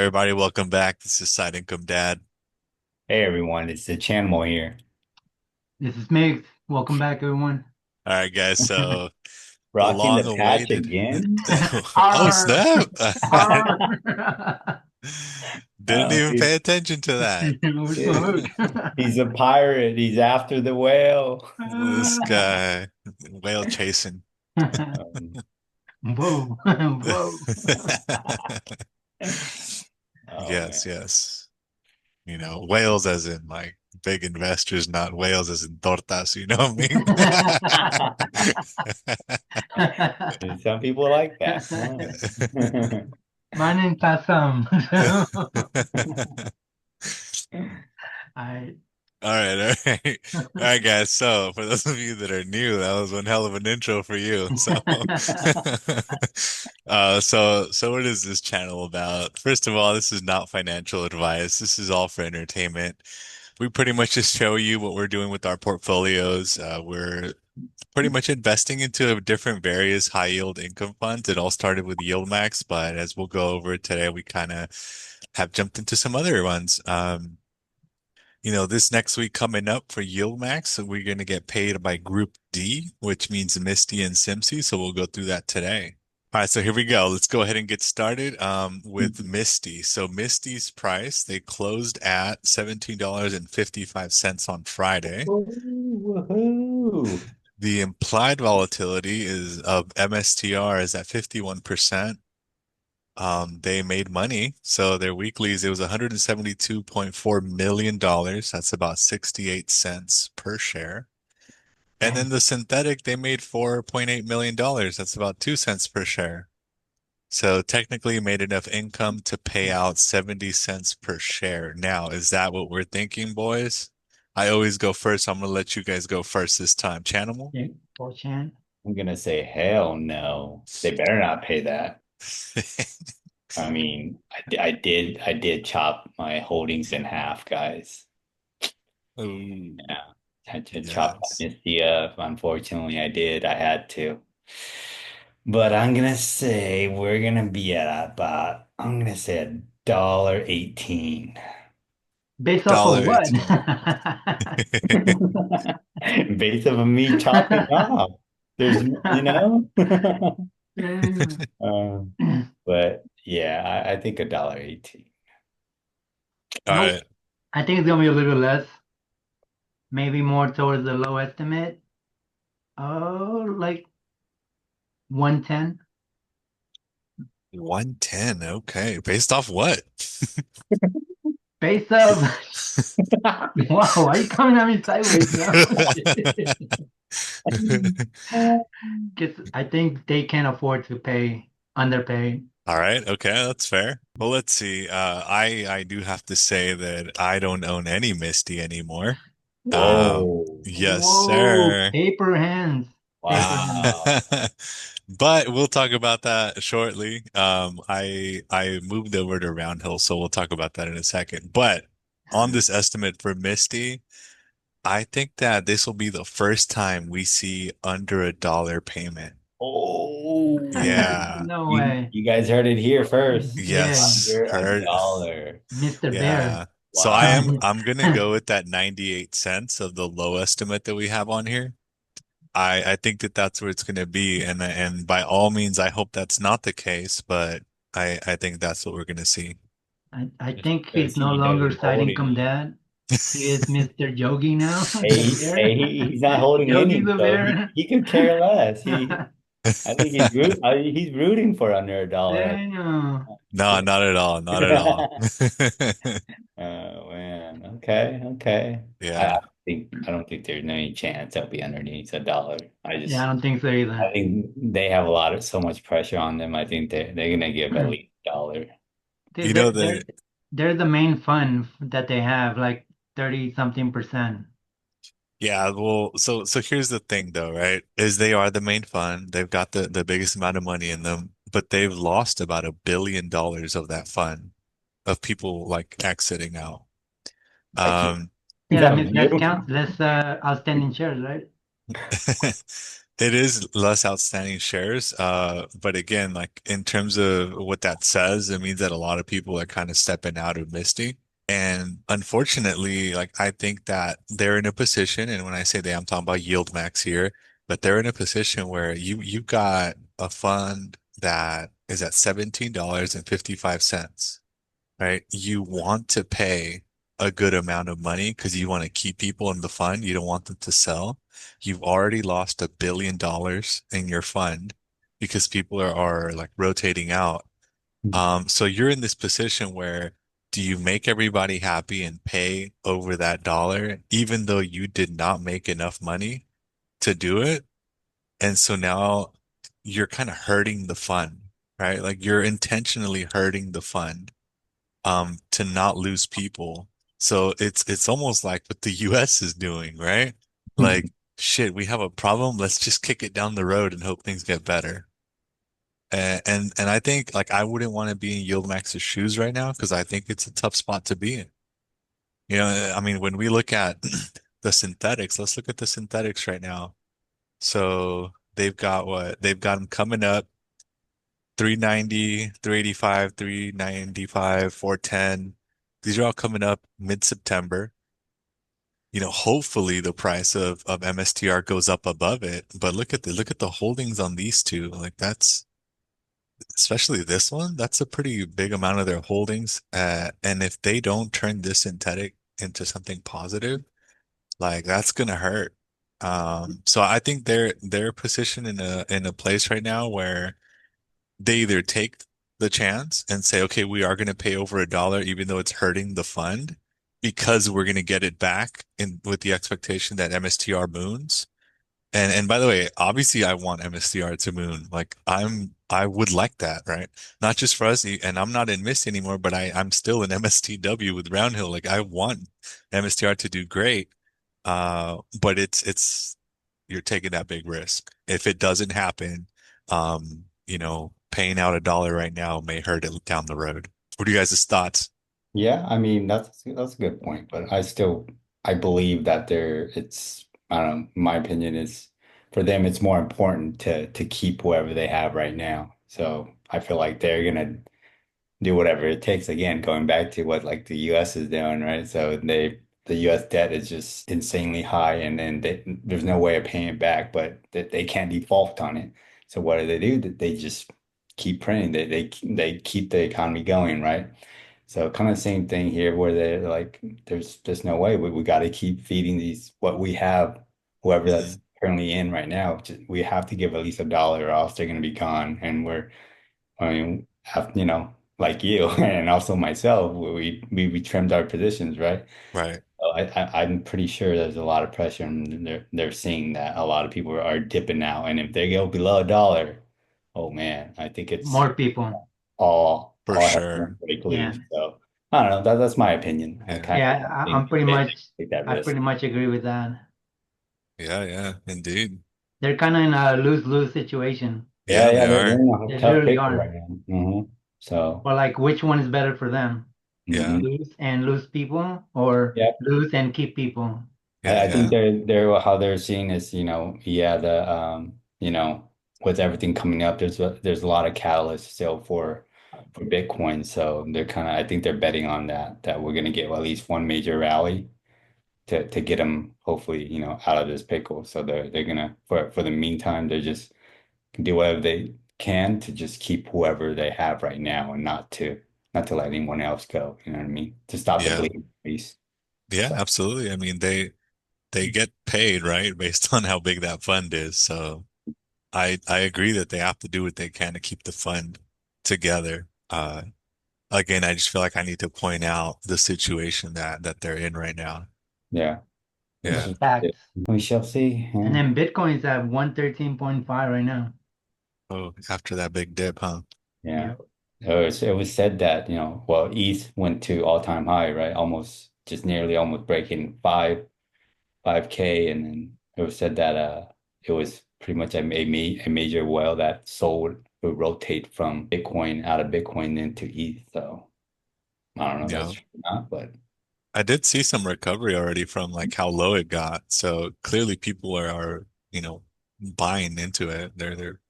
Everybody, welcome back. This is Side Income Dad. Hey everyone, it's the Chanmo here. This is Migs. Welcome back, everyone. All right, guys. So the Rocking the patch long-awaited. again. Oh, Arr! snap! Arr! Didn't even He's, pay attention to that. We're smoked. he's a pirate. He's after the whale. This guy, whale chasing. Whoa, whoa. Oh man. Yes, yes. Whales as in like big investors, not whales as in tortas. You know what Some people like that. My name's Passam. I All right, all right. All right, guys. So for those of you that are new, that was one hell of an intro for you. So so what is this channel about? First of all, this is not financial advice. This is all for entertainment. We pretty much just show you what we're doing with our portfolios. We're pretty much investing into different various high yield income funds. It all started with YieldMax, but as we'll go over today, we kind of have jumped into some other ones. This next week coming up for YieldMax, so we're going to get paid by Group D, which means Misty and Simsy. So we'll go through that today. All right, so here we go. Let's go ahead and get started with Misty. So Misty's price, they closed at $17.55 on Friday. Woohoo. The implied volatility is of MSTR is at 51%. They made money. So their weeklies, it was $172.4 million. That's about 68 cents per share. And then the synthetic, they made $4.8 million. That's about 2 cents per share. So technically made enough income to pay out 70 cents per share. Now, is that what we're thinking, boys? I always go first. I'm gonna let you guys go first this time. Chanimal? yeah, 4chan. I'm gonna say hell no. They better not pay that. I mean, I did chop my holdings in half, guys. Ooh, Yeah, I had to chop yes. Misty up. Unfortunately, I did. I had to. But I'm gonna say we're gonna be at about I'm gonna say $1.18. Based off of Dollar what? 18. Based of me chopping off. There's um, but yeah, I think $1.18. All Nope. right. I think it's gonna be a little less. Maybe more towards the low estimate. Oh, like 110. 110. Okay. Based off what? Based off. Wow, why are you coming at me sideways now? Because I think they can't afford to underpay. All right. Okay. That's fair. Well, let's see. I do have to say that I don't own any Misty anymore. Whoa. Yes, Whoa, sir. paper hands. Paper hands. Wow. But we'll talk about that shortly. I moved over to Round Hill, so we'll talk about that in a second. But on this estimate for Misty, I think that this will be the first time we see under a dollar payment. Oh, Yeah. No you way. you guys heard it here first. Yeah, Yes. Under a Heard. dollar. Mr. Bear. Yeah. So I am Wow. I'm gonna go with that 98 cents of the low estimate that we have on here. I think that that's where it's gonna be, and by all means, I hope that's not the case, but I think that's what we're gonna see. I think he's Especially no you guys longer are side holding income it. dad. He is Mr. Yogi now. The Hey, bear. hey, he's not holding Yogi any, the so he, bear. he could care less. I think he's rooting for under a dollar. Damn. No, not at all, not at all. Oh man. Okay, okay. I Yeah. don't think there's any chance I'll be underneath a dollar. Yeah, I don't think so either. I think they have so much pressure on them. I think they're gonna give at least a dollar. They- You know They're, they're, the they're the main fund that they have, like 30 something percent. Yeah, well, so here's the thing though, right? Is they are the main fund. They've got the biggest amount of money in them, but they've lost about $1 billion of that fund of people like exiting out. Like, Um Yeah, is that that a means less view? count, less outstanding shares, right? It is less outstanding shares, but again, like in terms of what that says, it means that a lot of people are kind of stepping out of Misty. And unfortunately, like I think that they're in a position, and when I say they, I'm talking about yield max here, but they're in a position where you've got a fund that is at $17.55, right? You want to pay a good amount of money because you want to keep people in the fund. You don't want them to sell. You've already lost $1 billion in your fund because people are like rotating out. So you're in this position where do you make everybody happy and pay over that dollar, even though you did not make enough money to do it? And so now you're kind of hurting the fund, right? Like you're intentionally hurting the fund to not lose people. So it's almost like what the US is doing, right? Like, shit, we have a problem. Let's just kick it down the road and hope things get better. And I think like I wouldn't want to be in Yield Max's shoes right now because I think it's a tough spot to be in. You know, I mean, when we look at the synthetics, let's look at the synthetics right now. So they've got what? They've got them coming up 390, 385, 395, 410. These are all coming up mid-September. You know, hopefully the price of MSTR goes up above it. But look at the holdings on these two. Like that's especially this one, that's a pretty big amount of their holdings. And if they don't turn this synthetic into something positive, like that's gonna hurt. So I think they're positioned in a place right now where they either take the chance and say, okay, we are going to pay over $1, even though it's hurting the fund, because we're going to get it back in with the expectation that MSTR moons. And by the way, obviously I want MSTR to moon. Like I would like that, right? Not just for us, and I'm not in Misty anymore, but I'm still in MSTW with Roundhill. Like I want MSTR to do great. But it's you're taking that big risk. If it doesn't happen, paying out $1 right now may hurt it down the road. What are you guys' thoughts? Yeah, I mean that's a good point, but I believe that it's I don't know, my opinion is for them it's more important to keep whoever they have right now. So I feel like they're gonna do whatever it takes. Again, going back to what like the US is doing, right? So the US debt is just insanely high and then there's no way of paying it back, but they can't default on it. So what do? They just keep printing. They keep the economy going, right? So kind of same thing here where they're like, there's no way we got to keep feeding these what we have, whoever that's Mhm. currently in right now. We have to give at least $1 or else they're gonna be gone. And I mean, like you and also myself, we trimmed our positions, right? Right. So I'm pretty sure there's a lot of pressure, and they're seeing that a lot of people are dipping out, and if they go below $1, oh man, I think it's More people. For all hell gonna sure. break Yeah. loose. So I don't know. That's my opinion. I Yeah. kind Yeah, of I'm think pretty much take that I risk. pretty much agree with that. Yeah, yeah, indeed. They're kind of in a lose-lose situation. Yeah, Yeah, yeah, they they're are. in a They tough literally pickle are. right now. So, But like, which one is better for them? Yeah. mhm. Lose and lose people, or Yeah, lose and keep people? Yeah, I think yeah. they're how they're seeing is, yeah, with everything coming up, there's a lot of catalysts still for Bitcoin. So they're kind of I think they're betting on that we're gonna get at least one major rally to get them hopefully, out of this pickle. So they're gonna for the meantime, they're just do whatever they can to just keep whoever they have right now and not to let anyone else go. You know what I mean? To stop the Yeah. bleeding, please. Yeah, So absolutely. I mean, they get paid, right, based on how big that fund is. So I agree that they have to do what they can to keep the fund together. Again, I just feel like I need to point out the situation that they're in right now. yeah. Yeah. Facts. We shall see. And Yeah. then Bitcoin's at 113.5 right now. Oh, after that big dip, huh? Yeah. Yeah. It was said that, well, ETH went to all-time high, right? Almost just nearly almost breaking 5K. And then it was said that it was pretty much a major whale that sold would rotate from Bitcoin out of Bitcoin into ETH. So I don't know if that's Yeah. true or not, but I did see some recovery already from like how low it got. So clearly people are, buying into it. They're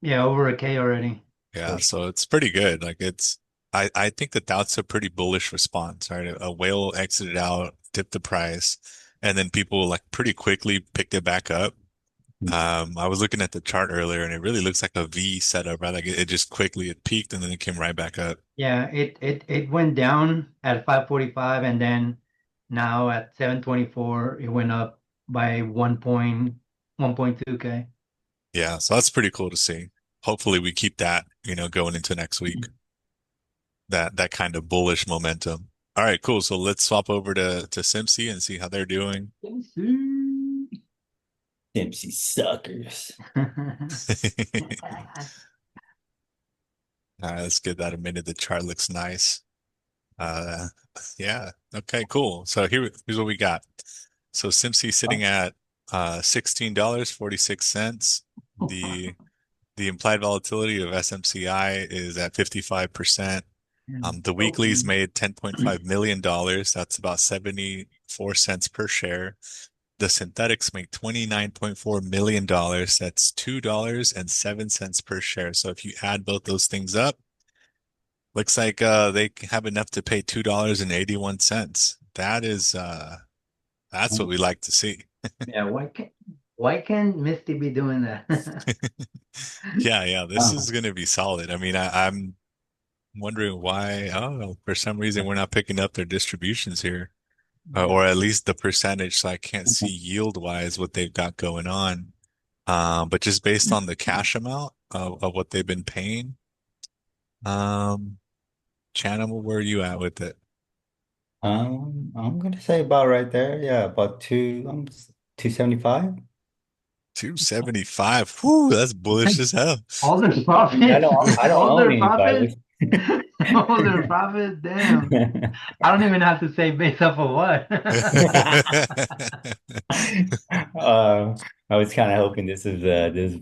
Yeah, over a K already. yeah, For so it's pretty good. Like it's I think that that's a pretty bullish response, right? A whale exited out, dipped the price, and then people like pretty quickly picked it back up. I was looking at the chart earlier and it really looks like a V setup, right? Like it just quickly it peaked and then it came right back up. Yeah, it went down at 5:45 and then now at 7:24 it went up by 1.2K. Yeah, so that's pretty cool to see. Hopefully we keep that, going into next week. That kind of bullish momentum. All right, cool. So let's swap over to Simsy and see how they're doing. Dempsey suckers. All right, let's give that a minute. The chart looks nice. Uh, yeah. Okay, cool. So here's what we got. So Simsy sitting at $16.46. The the implied volatility of SMCI is at 55%. The weeklies made $10.5 million. That's about 74 cents per share. The synthetics make $29.4 million. That's $2.07 per share. So if you add both those things up, looks like they have enough to pay $2.81. That's what we like to see. Yeah, why can't Misty be doing that? Yeah, yeah, this Oh, is going to be solid. I mean, I'm wondering why, I don't know, for some reason we're not picking up their distributions here, Yeah. or at least the percentage. So I can't see yield wise what they've got going on. But just based on the cash amount of what they've been paying, um, Channel, where are you at with it? I'm gonna say about right there. Yeah, about 275. 275. Whew, that's bullish as hell. All their I mean, profits, I don't all own their any, but profits, all their profits. Damn. I don't even have to say based off of what. I was kind of hoping this is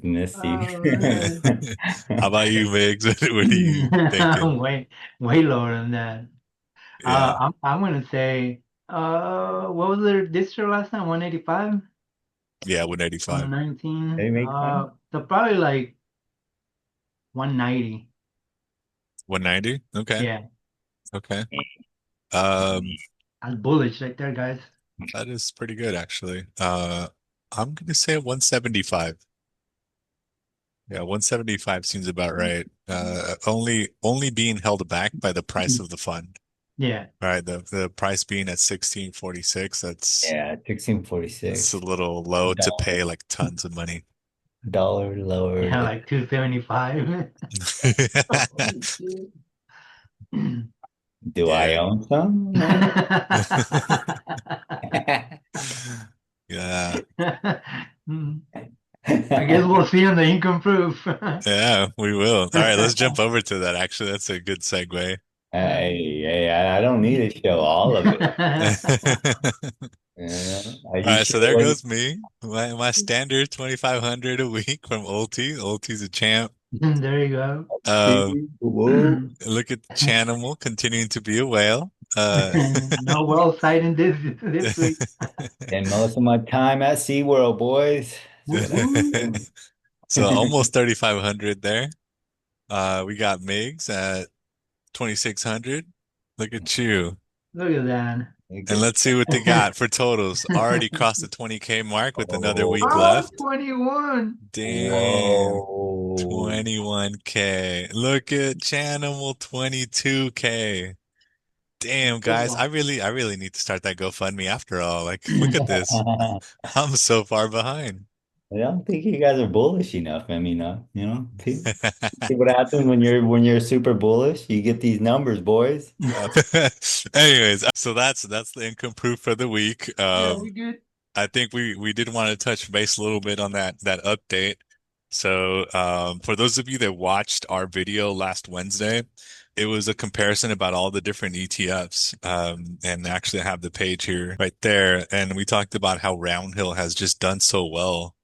Misty. Oh man. How about you, Migs? What are you thinking? Way lower than that. Yeah, I'm gonna say, what was their distro last time? 185 yeah, on the 185. 19. They make money. So probably like 190. 190? Okay, Yeah, okay. Um, that's bullish right there, guys. that is pretty good actually. I'm gonna say 175. Yeah, 175 seems about right. Only being held back by the price of the fund. Yeah. All right, the price being at 1646, Yeah, that's a 1646. little low to Dollar, pay like tons of money. dollar lower. Yeah, like 275. Do I Yeah. own some? No. Yeah. I guess we'll see on the income proof. Yeah, we will. All right, let's jump over to that. Actually, that's a good segue. Hey, I don't need to show all of it. I All just right, show so there what. goes me. My standard 2,500 a week from ULTY. ULTY's a champ. There you go. Um, Whoa. Look at Chanimal continuing to be a whale. No well sighting this week. And most of my time at SeaWorld, boys. That's what Woohoo. So almost 3,500 there. We got Migs at 2,600. Look at you. Look at that. And let's see what they got for totals. Already crossed the 20K mark with another week Oh, left. 21. Dang. whoa. 21K. Look at Chanimal 22K. Damn, guys. I really need to start that GoFundMe after all. Like, look at this. I'm so far behind. I don't think you guys are bullish enough. I mean, see what happens when you're super bullish? You get these numbers, boys. Uh, anyways, so that's the income proof for the week. Yeah, we good. I think we did want to touch base a little bit on that update. So, for those of you that watched our video last Wednesday, it was a comparison about all the different ETFs. And actually I have the page here right there. And we talked about how Roundhill has just done so well,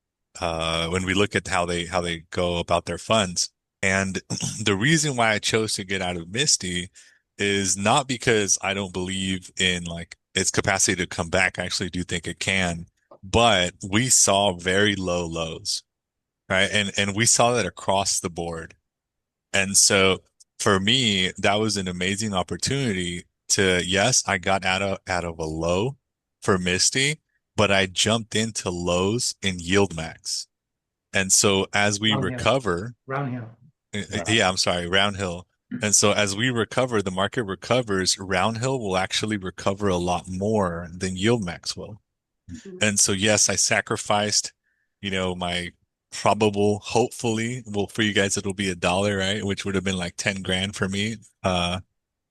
when we look at how they go about their funds. And the reason why I chose to get out of Misty is not because I don't believe in like its capacity to come back. I actually do think it can, but we saw very low lows. right? And we saw that across the board. And so for me, that was an amazing opportunity to, yes, I got out of a low for Misty, but I jumped into lows in yield max. And so as we Round hill. recover, Round hill. Right. yeah, I'm sorry, round hill. And so as we recover, the market recovers, round hill will actually recover a lot more than yield max will. And so, yes, I sacrificed, my probable, hopefully, well, for you guys, it'll be $1, right? Which would have been like 10 grand for me,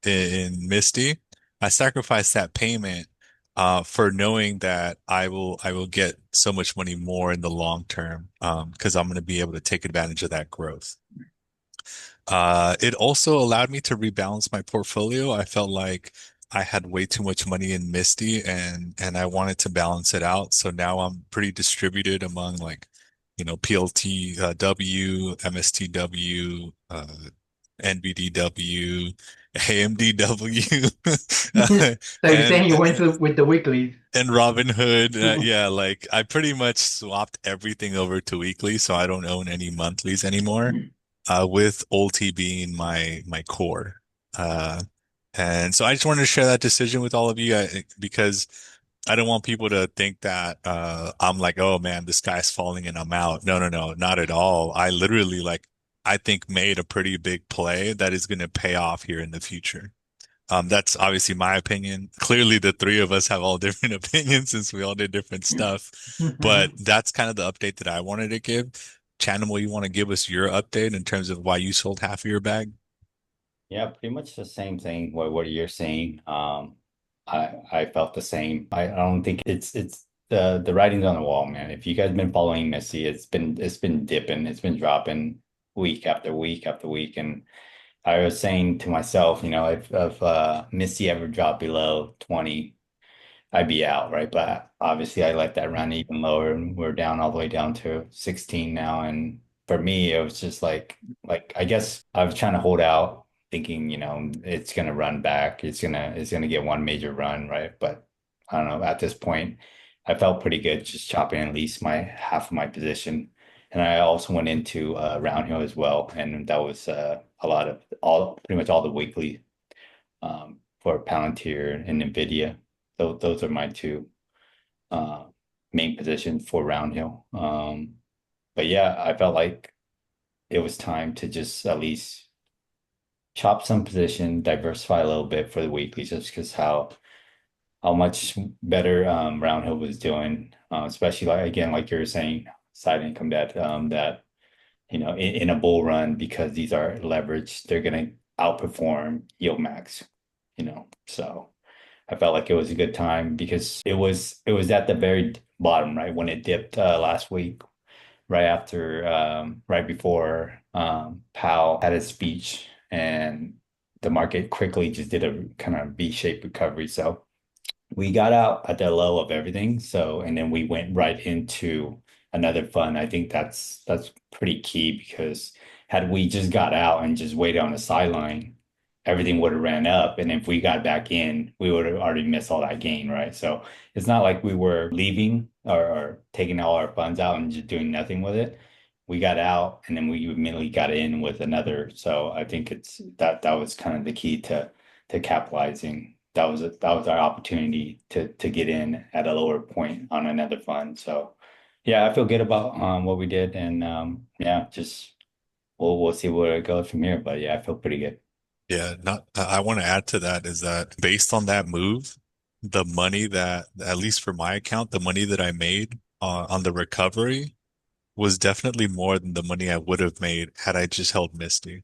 in Misty. I sacrificed that payment, for knowing that I will get so much money more in the long term, because I'm going to be able to take advantage of that growth. It also allowed me to rebalance my portfolio. I felt like I had way too much money in Misty and I wanted to balance it out. So now I'm pretty distributed among like, PLT, MSTW, NVDW, AMDW, So you're and saying you went with the weeklies. and Robinhood. Yeah, like I pretty much swapped everything over to weekly, so I don't own any monthlies anymore, with ULTY being my core. Uh, and so I just wanted to share that decision with all of you, because I don't want people to think that I'm like, oh man, the sky's falling and I'm out. No, no, no, not at all. I literally like I think made a pretty big play that is going to pay off here in the future. That's obviously my opinion. Clearly, the three of us have all different opinions since we all did different stuff. But that's kind of the update that I wanted to give. Chanimal, you want to give us your update in terms of why you sold half of your bag? Yeah, pretty much the same thing. What you're saying. I felt the same. I don't think it's the writing's on the wall, man. If you guys been following Missy, it's been dipping, it's been dropping week after week after week, and I was saying to myself, if Missy ever dropped below 20, I'd be out, right? But obviously, I let that run even lower, and we're down all the way down to 16 now. And for me, it was just like I guess I was trying to hold out, thinking, it's gonna run back. It's gonna get one major run, right? But I don't know. At this point, I felt pretty good just chopping at least my half of my position. And I also went into Round Hill as well, and that was a lot of all pretty much all the weekly for Palantir and NVIDIA. Those are my two uh, main positions for Roundhill. But yeah, I felt like it was time to just at least chop some position, diversify a little bit for the weekly, just because how much better Roundhill was doing, especially like again, like you were saying, side income that in a bull run because these are leveraged, they're gonna outperform yield max, so. I felt like it was a good time because it was at the very bottom, right? When it dipped last week, right before Powell had his speech, and the market quickly just did a kind of V-shaped recovery. So we got out at the low of everything. So, and then we went right into another fund. I think that's pretty key because had we just got out and just waited on the sideline, everything would have ran up. And if we got back in, we would have already missed all that gain, right? So it's not like we were leaving or taking all our funds out and just doing nothing with it. We got out and then we immediately got in with another. So I think it's that was kind of the key to capitalizing. That was our opportunity to get in at a lower point on another fund. So yeah, I feel good about what we did, and yeah, just we'll see where it goes from here. But yeah, I feel pretty good. Yeah, not, I want to add to that is that based on that move, the money that, at least for my account, the money that I made on the recovery was definitely more than the money I would have made had I just held Misty.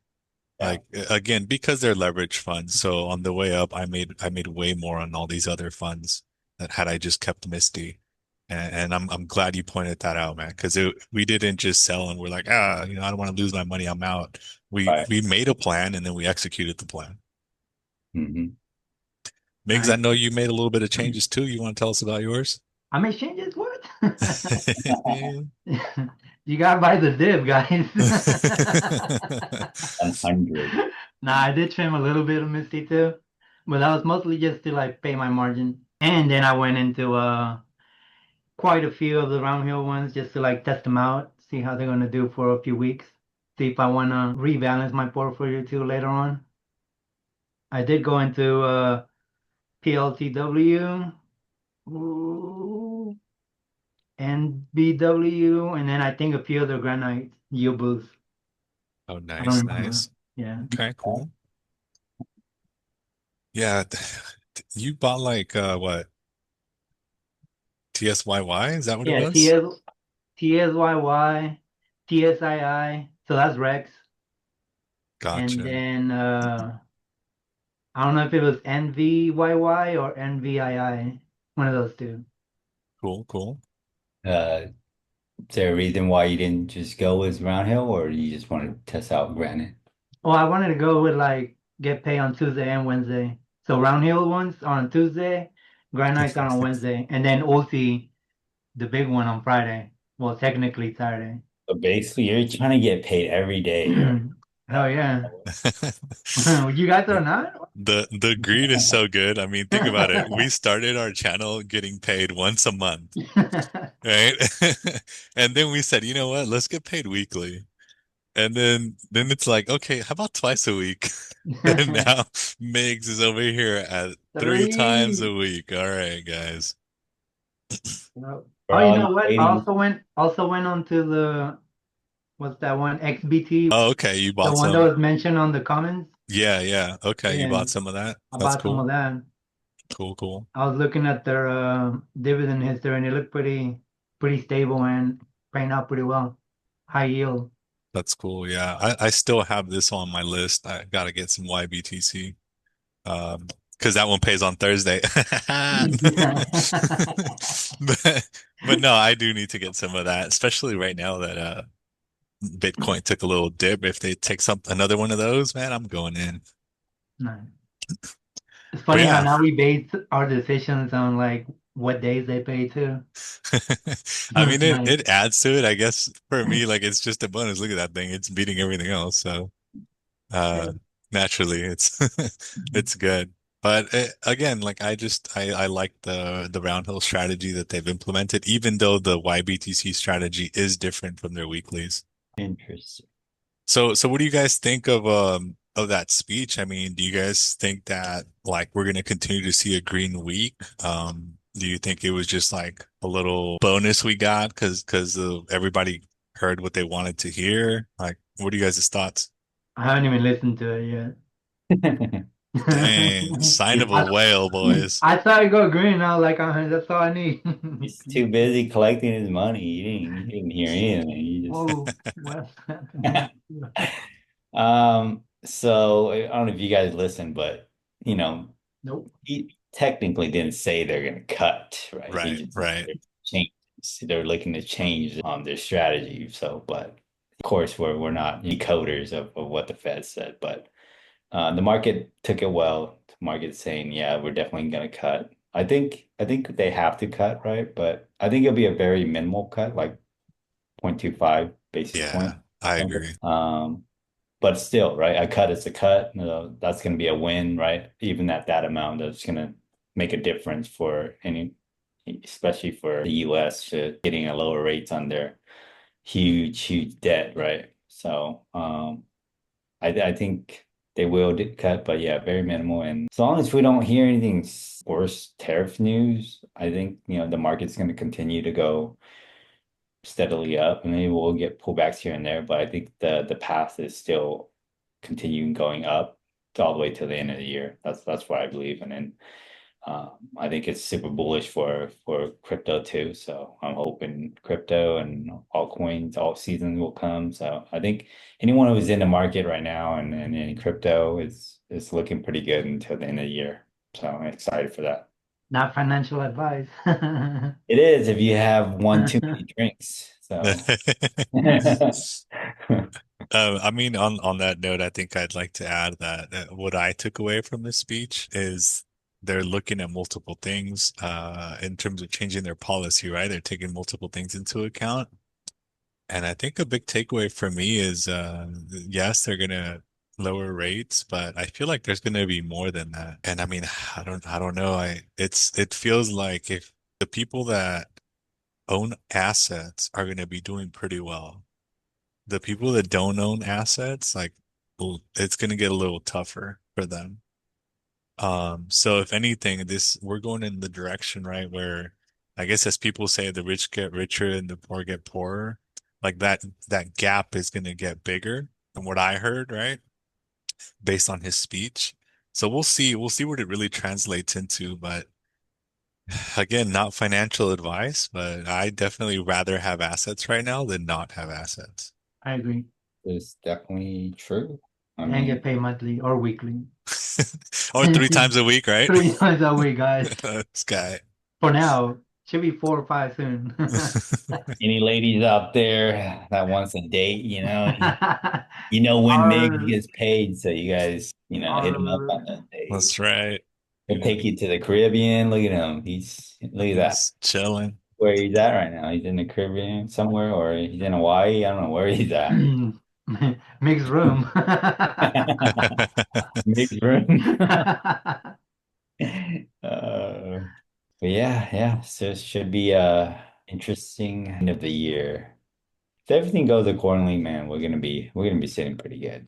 Yeah, Like again, because they're leverage funds. So on the way up, I made way more on all these other funds that had I just kept Misty. And I'm glad you pointed that out, man, because we didn't just sell and we're like, I don't want to lose my money, I'm out. We right. we made a plan and then we executed the plan. Hmm. Migs, I Nice. know you made a little bit of changes too. You want to tell us about yours? I made changes. What? You gotta buy the dip, guys. 100. Nah, I did trim a little bit of Misty too, but that was mostly just to like pay my margin. And then I went into quite a few of the round hill ones just to like test them out. see how they're gonna do for a few weeks. See if I wanna rebalance my portfolio too later on. I did go into PLTW, ooh, NVDY, and then I think a few other granite yield boosts. Oh, I don't nice, remember. nice. Yeah. Okay, cool. Yeah, you bought like what? TSYY? Is that what it Yeah, was? TSYY, TSII. So that's Rex. And Gotcha. then I don't know if it was NVYY or NVII. One of those two. Cool, cool. Uh, is there a reason why you didn't just go with Roundhill, or you just want to test out Granite? Well, I wanted to go with like get paid on Tuesday and Wednesday. So round hill ones are on Tuesday, granite's are on Wednesday, and then ULTY, the big one on Friday. Well, technically Saturday. So basically, you're trying to get paid every day, right? Oh yeah. You guys are not? The greed is so good. I mean, think about it. We started our channel getting paid once a month, right? And then we said, you know what? Let's get paid weekly. And then it's like, okay, how about twice a week? And now Migs is over here at 3 times a Three. week. All right, guys. Yep. For Oh, you all know you what? I waiting, also went on to the what's that one? XBT, Oh, okay, you the bought one that some. was mentioned on the comments. Yeah, yeah. Okay, you Yeah, bought some of that. I That's bought some of cool. that. Cool, cool. I was looking at their dividend history and it looked pretty stable and paying out pretty well. High yield. That's cool. Yeah. I still have this on my list. I gotta get some YBTC. Um, because that one pays on Thursday. But but no, I do need to get some of that, especially right now that Bitcoin took a little dip. If they take some another one of those, man, I'm going in. Nice. It's But funny how yeah. now we base our decisions on like what days they pay too. I mean Nice. it adds to it, I guess for me, like it's just a bonus. Look at that thing. It's beating everything else. So Yeah. uh naturally it's it's good. But again, like I like the roundhill strategy that they've implemented, even though the YBTC strategy is different from their weeklies. interesting. So what do you guys think of that speech? I mean, do you guys think that like we're gonna continue to see a green week? Do you think it was just like a little bonus we got because everybody heard what they wanted to hear? Like, what are you guys' thoughts? I haven't even listened to it Dang, sign of a I, whale, boys. I saw it go green. I was like, that's all I need. He's too busy collecting his money. You didn't hear anything. You just Whoa, what's happening? so I don't know if you guys listened, but you know, Nope. he technically didn't say they're gonna cut, right? He Right, just right. they're change they're looking to change their strategy. So, but of course we're not decoders of what the Fed said, but the market took it well. The market's saying, yeah, we're definitely gonna cut. I think they have to cut, right? But I think it'll be a very minimal cut, like 0.25 basis Yeah, point. I agree. But still, right? A cut is a cut. That's going to be a win, right? Even at that amount, that's going to make a difference for any, especially for the US getting a lower rates on their huge debt, right? So, I think they will cut, but yeah, very minimal. And as long as we don't hear anything worse tariff news, I think, the market's going to continue to go steadily up, and maybe we'll get pullbacks here and there, but I think the path is still continuing going up all the way to the end of the year. That's what I believe, and then I think it's super bullish for crypto too. So I'm hoping crypto and altcoins, alt season will come. So I think anyone who's in the market right now and in crypto is looking pretty good until the end of the year. So I'm excited for that. Not financial advice. It is if you have one too many drinks. So I mean, on that note, I think I'd like to add that what I took away from this speech is they're looking at multiple things in terms of changing their policy, right? They're taking multiple things into account. And I think a big takeaway for me is yes, they're gonna lower rates, but I feel like there's gonna be more than that. And I mean, I don't know. It feels like if the people that own assets are going to be doing pretty well. The people that don't own assets, like, it's going to get a little tougher for them. So if anything, we're going in the direction, right, where I guess as people say, the rich get richer and the poor get poorer. Like that gap is going to get bigger from what I heard, right? Based on his speech. So we'll see what it really translates into, but again, not financial advice, but I definitely rather have assets right now than not have assets. I agree. It's definitely true. I And get mean, paid monthly or weekly. Or 3 times a week, right? 3 times a week, guys. This guy. For now, should be 4 or 5 soon. any ladies out there that wants a date, when Migs Our gets paid, so you guys, hit him up on our that date. That's right. He'll take you to the Caribbean. Look at him. Look at that. He's chilling. Where he's at right now. He's in the Caribbean somewhere, or he's in Hawaii. I don't know where he's at. mixed room. Mixed room. But yeah. So it should be interesting end of the year. If everything goes accordingly, man, we're gonna be sitting pretty good.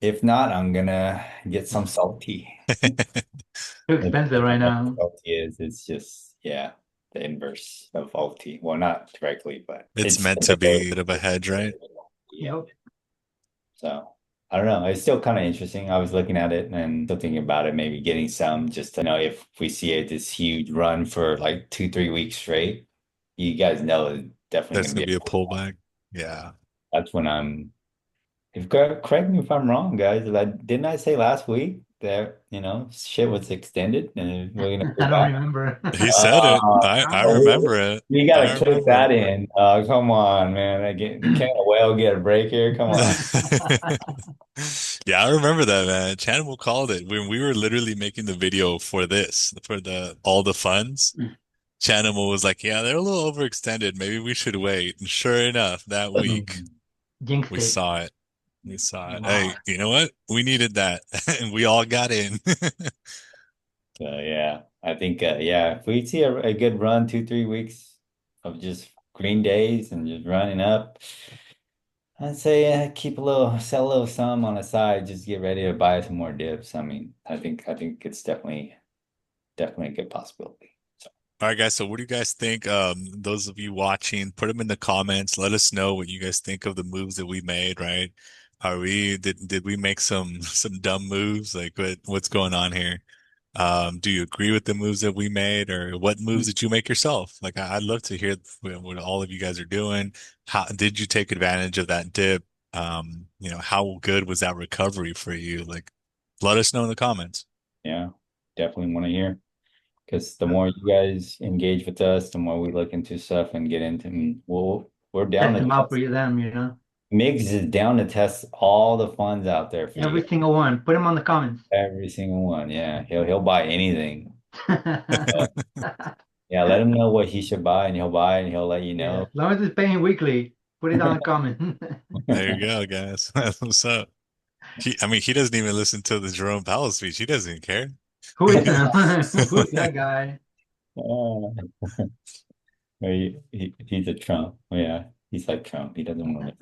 If not, I'm gonna get some salty. Too expensive right now. Salty it's just the inverse of ulti. Well, not directly, but It's meant to be a bit of a hedge, right? Yep. So I don't know. It's still kind of interesting. I was looking at it and still thinking about it, maybe getting some just to know if we see this huge run for like 2, 3 weeks straight. You guys know it's definitely That's gonna gonna be be a pullback. Yeah. that's when correct me if I'm wrong, guys. Didn't I say last week that shit was extended and we're gonna I go don't back? remember. He said it. Uh, I oh, remember it. you I gotta clip remember that in. Come on, man. Can't a whale get a break here? Come on. it. Yeah, I remember that, man. Channel called it when we were literally making the video for this, for the all the funds. Channel was like, "Yeah, they're a little overextended. Maybe we should wait." And sure enough, that week Jinxed we it. saw it. We saw it. Wow. Hey, you know what? We needed that, and we all got in. So yeah, I think if we see a good run, 2, 3 weeks of just green days and just running up, I'd say sell a little some on the side, just get ready to buy some more dips. I mean, I think it's definitely a good possibility. So All right, guys. So what do you guys think? Those of you watching, put them in the comments. Let us know what you guys think of the moves that we made, right? Did we make some dumb moves? Like what's going on here? Do you agree with the moves that we made, or what moves did you make yourself? Like I'd love to hear what all of you guys are doing. How did you take advantage of that dip? How good was that recovery for you? Like, let us know in the comments. yeah, definitely want to hear. Because the more you guys engage with us, the more we look into stuff and get into, we're down Test to them out for them. Migs is down to test all the funds out there for you Every guys. single one. Put them on the comments. Every single one. Yeah, he'll buy anything. Yeah, let him know what he should buy, and he'll buy, and he'll let you Yeah, know. as long as it's paying weekly, put it on the comment. There you go, guys. That's what's up. He doesn't even listen to the Jerome Powell speech. He doesn't care. Who is him? Who's that guy? Oh, he's a Trump. Yeah, he's like Trump. He doesn't want it.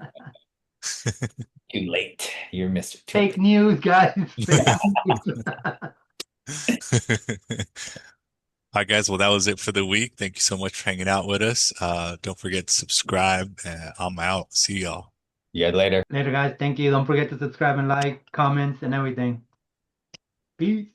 Too late. You're Mr. Fake Trump. news, guys. Fake news. All right, guys. Well, that was it for the week. Thank you so much for hanging out with us. Don't forget to subscribe. I'm out. See y'all. Yeah, later. Later, guys. Thank you. Don't forget to subscribe and like, comments, and everything. Peace.